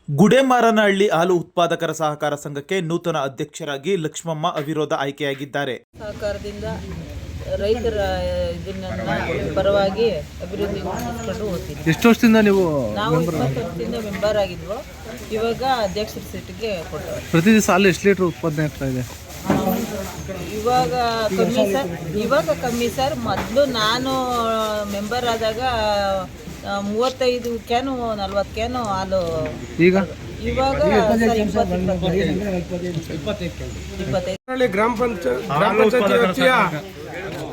ಗುಡೇಮಾರನಹಳ್ಳಿ ಹಾಲು ಉತ್ಪಾದಕರ ಸಹಕಾರ ಸಂಘಕ್ಕೆ ನೂತನ ಅಧ್ಯಕ್ಷರಾಗಿ ಲಕ್ಷ್ಮಮ್ಮ ಅವಿರೋಧ ಆಯ್ಕೆಯಾಗಿದ್ದಾರೆ. ಸಹಕಾರದಿಂದ ರೈತರ ಇದನ್ನ ಪರವಾಗಿ ಅಭಿವೃದ್ಧಿ ಮಾಡಿಕೊಂಡು ಹೋಗ್ತೀವಿ. ಎಷ್ಟು ವರ್ಷದಿಂದ ನೀವು? ನಾವು 20 ವರ್ಷದಿಂದ ಮೆಂಬರ್ ಆಗಿದ್ವು. ಇವಾಗ ಅಧ್ಯಕ್ಷರ ಸೀಟಿಗೆ ಕೊಟ್ಟರು. ಪ್ರತಿ ದಿವಸ ಹಾಲು ಎಷ್ಟು ಲೀಟರ್ ಉತ್ಪಾದನೆ ಆಗ್ತಾ ಇದೆ? ಇವಾಗ ಕಮ್ಮಿ ಸರ್. ಮೊದಲು ನಾನು ಮೆಂಬರ್ ಆದಾಗ 35 ಕ್ಯಾನು 40 ಕ್ಯಾನು ಹಾಲು. ಇವಾಗ ಗ್ರಾಮ ಪಂಚಾಯತಿ ವ್ಯಾಪ್ತಿಯ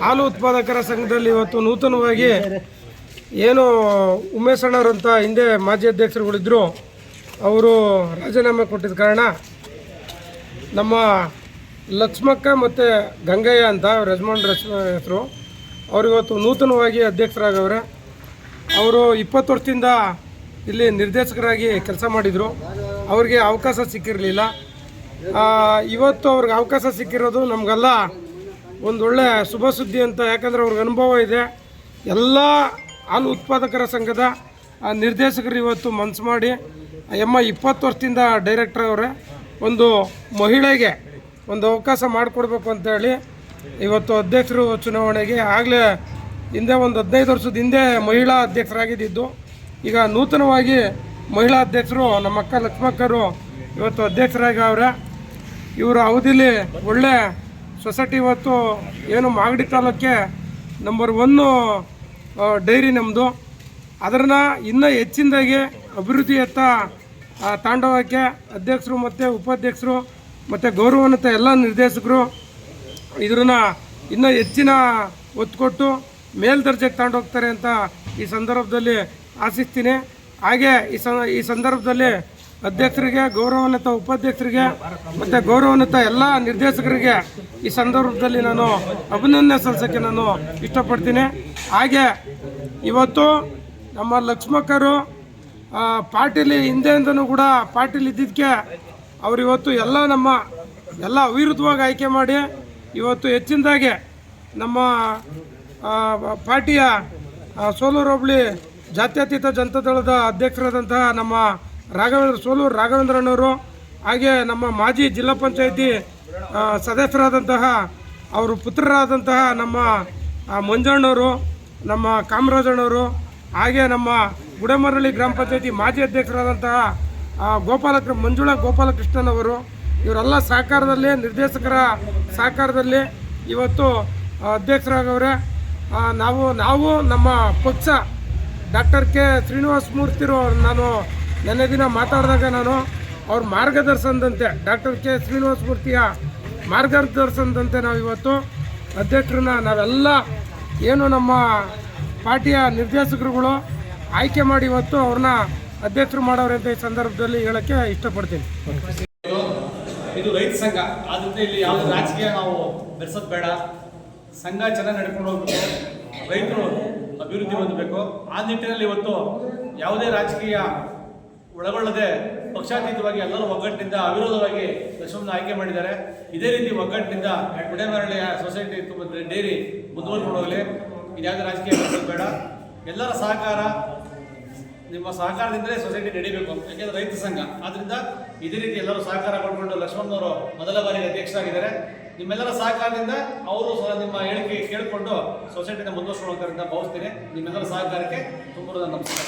ಹಾಲು ಉತ್ಪಾದಕರ ಸಂಘದಲ್ಲಿ ಇವತ್ತು ನೂತನವಾಗಿ ಏನು ಉಮೇಶ್ ಅಣ್ಣರಂತ ಹಿಂದೆ ಮಾಜಿ ಅಧ್ಯಕ್ಷರುಗಳಿದ್ದರು, ಅವರು ರಾಜೀನಾಮೆ ಕೊಟ್ಟಿದ್ದ ಕಾರಣ ನಮ್ಮ ಲಕ್ಷ್ಮಕ್ಕ ಮತ್ತು ಗಂಗಯ್ಯ ಅಂತ ಯಜಮಾನ್ ಹೆಸರು, ಅವರು ಇವತ್ತು ನೂತನವಾಗಿ ಅಧ್ಯಕ್ಷರಾಗವ್ರೆ. ಅವರು 20 ವರ್ಷದಿಂದ ಇಲ್ಲಿ ನಿರ್ದೇಶಕರಾಗಿ ಕೆಲಸ ಮಾಡಿದರು. ಅವ್ರಿಗೆ ಅವಕಾಶ ಸಿಕ್ಕಿರಲಿಲ್ಲ. ಇವತ್ತು ಅವ್ರಿಗೆ ಅವಕಾಶ ಸಿಕ್ಕಿರೋದು ನಮಗೆಲ್ಲ ಒಂದೊಳ್ಳೆ ಶುಭ ಸುದ್ದಿ ಅಂತ. ಯಾಕಂದರೆ ಅವ್ರಿಗೆ ಅನುಭವ ಇದೆ. ಎಲ್ಲ ಹಾಲು ಉತ್ಪಾದಕರ ಸಂಘದ ನಿರ್ದೇಶಕರು ಇವತ್ತು ಮನಸ್ಸು ಮಾಡಿ 20 ವರ್ಷದಿಂದ ಡೈರೆಕ್ಟರ್ ಅವರೇ ಒಂದು ಮಹಿಳೆಗೆ ಒಂದು ಅವಕಾಶ ಮಾಡಿಕೊಡ್ಬೇಕು ಅಂತೇಳಿ ಇವತ್ತು ಅಧ್ಯಕ್ಷರು ಚುನಾವಣೆಗೆ ಆಗಲೇ ಹಿಂದೆ ಒಂದು 15 ವರ್ಷದ ಹಿಂದೆ ಮಹಿಳಾ ಅಧ್ಯಕ್ಷರಾಗಿದ್ದು, ಈಗ ನೂತನವಾಗಿ ಮಹಿಳಾ ಅಧ್ಯಕ್ಷರು ನಮ್ಮ ಅಕ್ಕ ಲಕ್ಷ್ಮಕ್ಕರು ಇವತ್ತು ಅಧ್ಯಕ್ಷರಾಗಿ ಅವರೇ. ಇವರ ಅವಧಿಲಿ ಒಳ್ಳೆ ಸೊಸೈಟಿ ಇವತ್ತು ಏನು ಮಾಗಡಿ ತಾಲೂಕೆ ನಂಬರ್ 1 ಡೈರಿ ನಮ್ಮದು. ಅದನ್ನು ಇನ್ನೂ ಹೆಚ್ಚಿನದಾಗಿ ಅಭಿವೃದ್ಧಿಯತ್ತ ತಾಂಡವಕ್ಕೆ ಅಧ್ಯಕ್ಷರು ಮತ್ತು ಉಪಾಧ್ಯಕ್ಷರು ಮತ್ತು ಗೌರವಾನ್ವಿತ ಎಲ್ಲ ನಿರ್ದೇಶಕರು ಇದನ್ನು ಇನ್ನೂ ಹೆಚ್ಚಿನ ಒತ್ತು ಕೊಟ್ಟು ಮೇಲ್ದರ್ಜೆಗೆ ತಗೊಂಡೋಗ್ತಾರೆ ಅಂತ ಈ ಸಂದರ್ಭದಲ್ಲಿ ಆಶಿಸ್ತೀನಿ. ಹಾಗೆ ಈ ಸಂದರ್ಭದಲ್ಲಿ ಅಧ್ಯಕ್ಷರಿಗೆ, ಗೌರವಾನ್ವಿತ ಉಪಾಧ್ಯಕ್ಷರಿಗೆ ಮತ್ತು ಗೌರವಾನ್ವಿತ ಎಲ್ಲ ನಿರ್ದೇಶಕರಿಗೆ ಈ ಸಂದರ್ಭದಲ್ಲಿ ನಾನು ಅಭಿನಂದನೆ ಸಲ್ಲಿಸೋಕ್ಕೆ ನಾನು ಇಷ್ಟಪಡ್ತೀನಿ. ಹಾಗೆ ಇವತ್ತು ನಮ್ಮ ಲಕ್ಷ್ಮಕ್ಕರು ಪಾರ್ಟಿಲಿ ಹಿಂದೆಯಿಂದನೂ ಕೂಡ ಪಾರ್ಟಿಲಿ ಇದ್ದಿದ್ದಕ್ಕೆ ಅವರು ಇವತ್ತು ಎಲ್ಲ ಅವಿರುದ್ಧವಾಗಿ ಆಯ್ಕೆ ಮಾಡಿ ಇವತ್ತು ಹೆಚ್ಚಿನದಾಗಿ ನಮ್ಮ ಪಾರ್ಟಿಯ ಸೋಲೂರು ಹೋಬಳಿ ಜಾತ್ಯತೀತ ಜನತಾದಳದ ಅಧ್ಯಕ್ಷರಾದಂತಹ ನಮ್ಮ ಸೋಲೂರು ರಾಘವೇಂದ್ರಣ್ಣವರು, ಹಾಗೆ ನಮ್ಮ ಮಾಜಿ ಜಿಲ್ಲಾ ಪಂಚಾಯಿತಿ ಸದಸ್ಯರಾದಂತಹ ಅವರು ಪುತ್ರರಾದಂತಹ ನಮ್ಮ ಮಂಜಣ್ಣವರು, ನಮ್ಮ ಕಾಮರಾಜಣ್ಣವರು, ಹಾಗೆ ನಮ್ಮ ಗುಡೇಮಾರನಹಳ್ಳಿ ಗ್ರಾಮ ಪಂಚಾಯಿತಿ ಮಾಜಿ ಅಧ್ಯಕ್ಷರಾದಂತಹ ಮಂಜುಳಾ ಗೋಪಾಲಕೃಷ್ಣನವರು, ಇವರೆಲ್ಲ ಸಹಕಾರದಲ್ಲಿ ನಿರ್ದೇಶಕರ ಸಹಕಾರದಲ್ಲಿ ಇವತ್ತು ಅಧ್ಯಕ್ಷರಾಗವ್ರೆ. ನಾವು ನಮ್ಮ ಪಕ್ಷ ಡಾಕ್ಟರ್ ಕೆ ಶ್ರೀನಿವಾಸ ಮೂರ್ತಿರು, ನಾನು ನೆನ್ನೆ ದಿನ ಮಾತಾಡಿದಾಗ ನಾನು ಅವ್ರ ಮಾರ್ಗದರ್ಶನದಂತೆ ಡಾಕ್ಟರ್ ಕೆ ಶ್ರೀನಿವಾಸ ಮೂರ್ತಿಯ ಮಾರ್ಗದರ್ಶನದಂತೆ ನಾವು ಇವತ್ತು ಅಧ್ಯಕ್ಷರನ್ನ ನಾವೆಲ್ಲ ಏನು ನಮ್ಮ ಪಾರ್ಟಿಯ ನಿರ್ದೇಶಕರುಗಳು ಆಯ್ಕೆ ಮಾಡಿ ಇವತ್ತು ಅವ್ರನ್ನ ಅಧ್ಯಕ್ಷರು ಮಾಡೋರು ಅಂತ ಈ ಸಂದರ್ಭದಲ್ಲಿ ಹೇಳೋಕ್ಕೆ ಇಷ್ಟಪಡ್ತೀನಿ. ಇದು ರೈತ ಸಂಘ, ಆದ್ದರಿಂದ ಇಲ್ಲಿ ಯಾವುದೇ ರಾಜಕೀಯ ನಾವು ಬೆರೆಸೋದು ಬೇಡ. ಸಂಘ ಚೆನ್ನಾಗಿ ನಡ್ಕೊಂಡು ಹೋಗ್ಬೇಕು, ರೈತರು ಅಭಿವೃದ್ಧಿ ಹೊಂದಬೇಕು. ಆ ನಿಟ್ಟಿನಲ್ಲಿ ಇವತ್ತು ಯಾವುದೇ ರಾಜಕೀಯ ಒಳಗೊಳ್ಳದೆ ಪಕ್ಷಾತೀತವಾಗಿ ಎಲ್ಲರೂ ಒಗ್ಗಟ್ಟಿನಿಂದ ಅವಿರೋಧವಾಗಿ ಲಕ್ಷ್ಮಮ್ಮನ ಆಯ್ಕೆ ಮಾಡಿದ್ದಾರೆ. ಇದೇ ರೀತಿ ಒಗ್ಗಟ್ಟಿನಿಂದ ಗುಡೇಮಾರನಹಳ್ಳಿಯ ಸೊಸೈಟಿ ಡೈರಿ ಮುಂದುವರ್ಕೊಂಡು ಹೋಗಲಿ. ಇದ್ಯಾವುದೇ ರಾಜಕೀಯ ಬೆರೆಸೋದು ಬೇಡ. ಎಲ್ಲರ ಸಹಕಾರ, ನಿಮ್ಮ ಸಹಕಾರದಿಂದಲೇ ಸೊಸೈಟಿ ನಡೀಬೇಕು. ಯಾಕೆಂದರೆ ರೈತ ಸಂಘ, ಆದ್ದರಿಂದ ಇದೇ ರೀತಿ ಎಲ್ಲರೂ ಸಹಕಾರ ಕೊಟ್ಕೊಂಡು ಲಕ್ಷ್ಮಣ್ಣವರು ಮೊದಲ ಬಾರಿಗೆ ಅಧ್ಯಕ್ಷರಾಗಿದ್ದಾರೆ. ನಿಮ್ಮೆಲ್ಲರ ಸಹಕಾರದಿಂದ ಅವರು ಸಹ ನಿಮ್ಮ ಹೇಳಿಕೆ ಕೇಳಿಕೊಂಡು ಸೊಸೈಟಿನ ಮುಂದುವರ್ಸ್ಕೊಂಡು ಹೋಗ್ತಾರೆ ಅಂತ ಭಾವಿಸ್ತೀನಿ. ನಿಮ್ಮೆಲ್ಲರ ಸಹಕಾರಕ್ಕೆ ತುಂಬ ನಮಸ್ಕಾರ.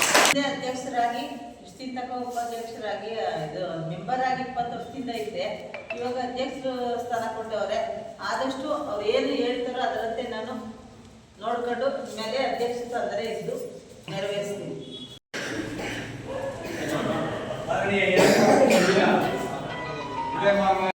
ಅಧ್ಯಕ್ಷರಾಗಿ ಇಷ್ಟಿನ ತನಕ ಉಪಾಧ್ಯಕ್ಷರಾಗಿ ಮೆಂಬರ್ ಆಗಿ 20 ವರ್ಷದಿಂದ ಇದ್ದೆ. ಇವಾಗ ಅಧ್ಯಕ್ಷ ಸ್ಥಾನ ಕೊಟ್ಟವ್ರೆ. ಆದಷ್ಟು ಅವ್ರು ಏನು ಹೇಳ್ತಾರೋ ಅದರಂತೆ ನಾನು ನೋಡ್ಕೊಂಡು ಮೇಲೆ ಅಧ್ಯಕ್ಷ ಸ್ಥಾನದಲ್ಲೇ ಇದ್ದು ನೆರವೇರಿಸ್ತೀನಿ.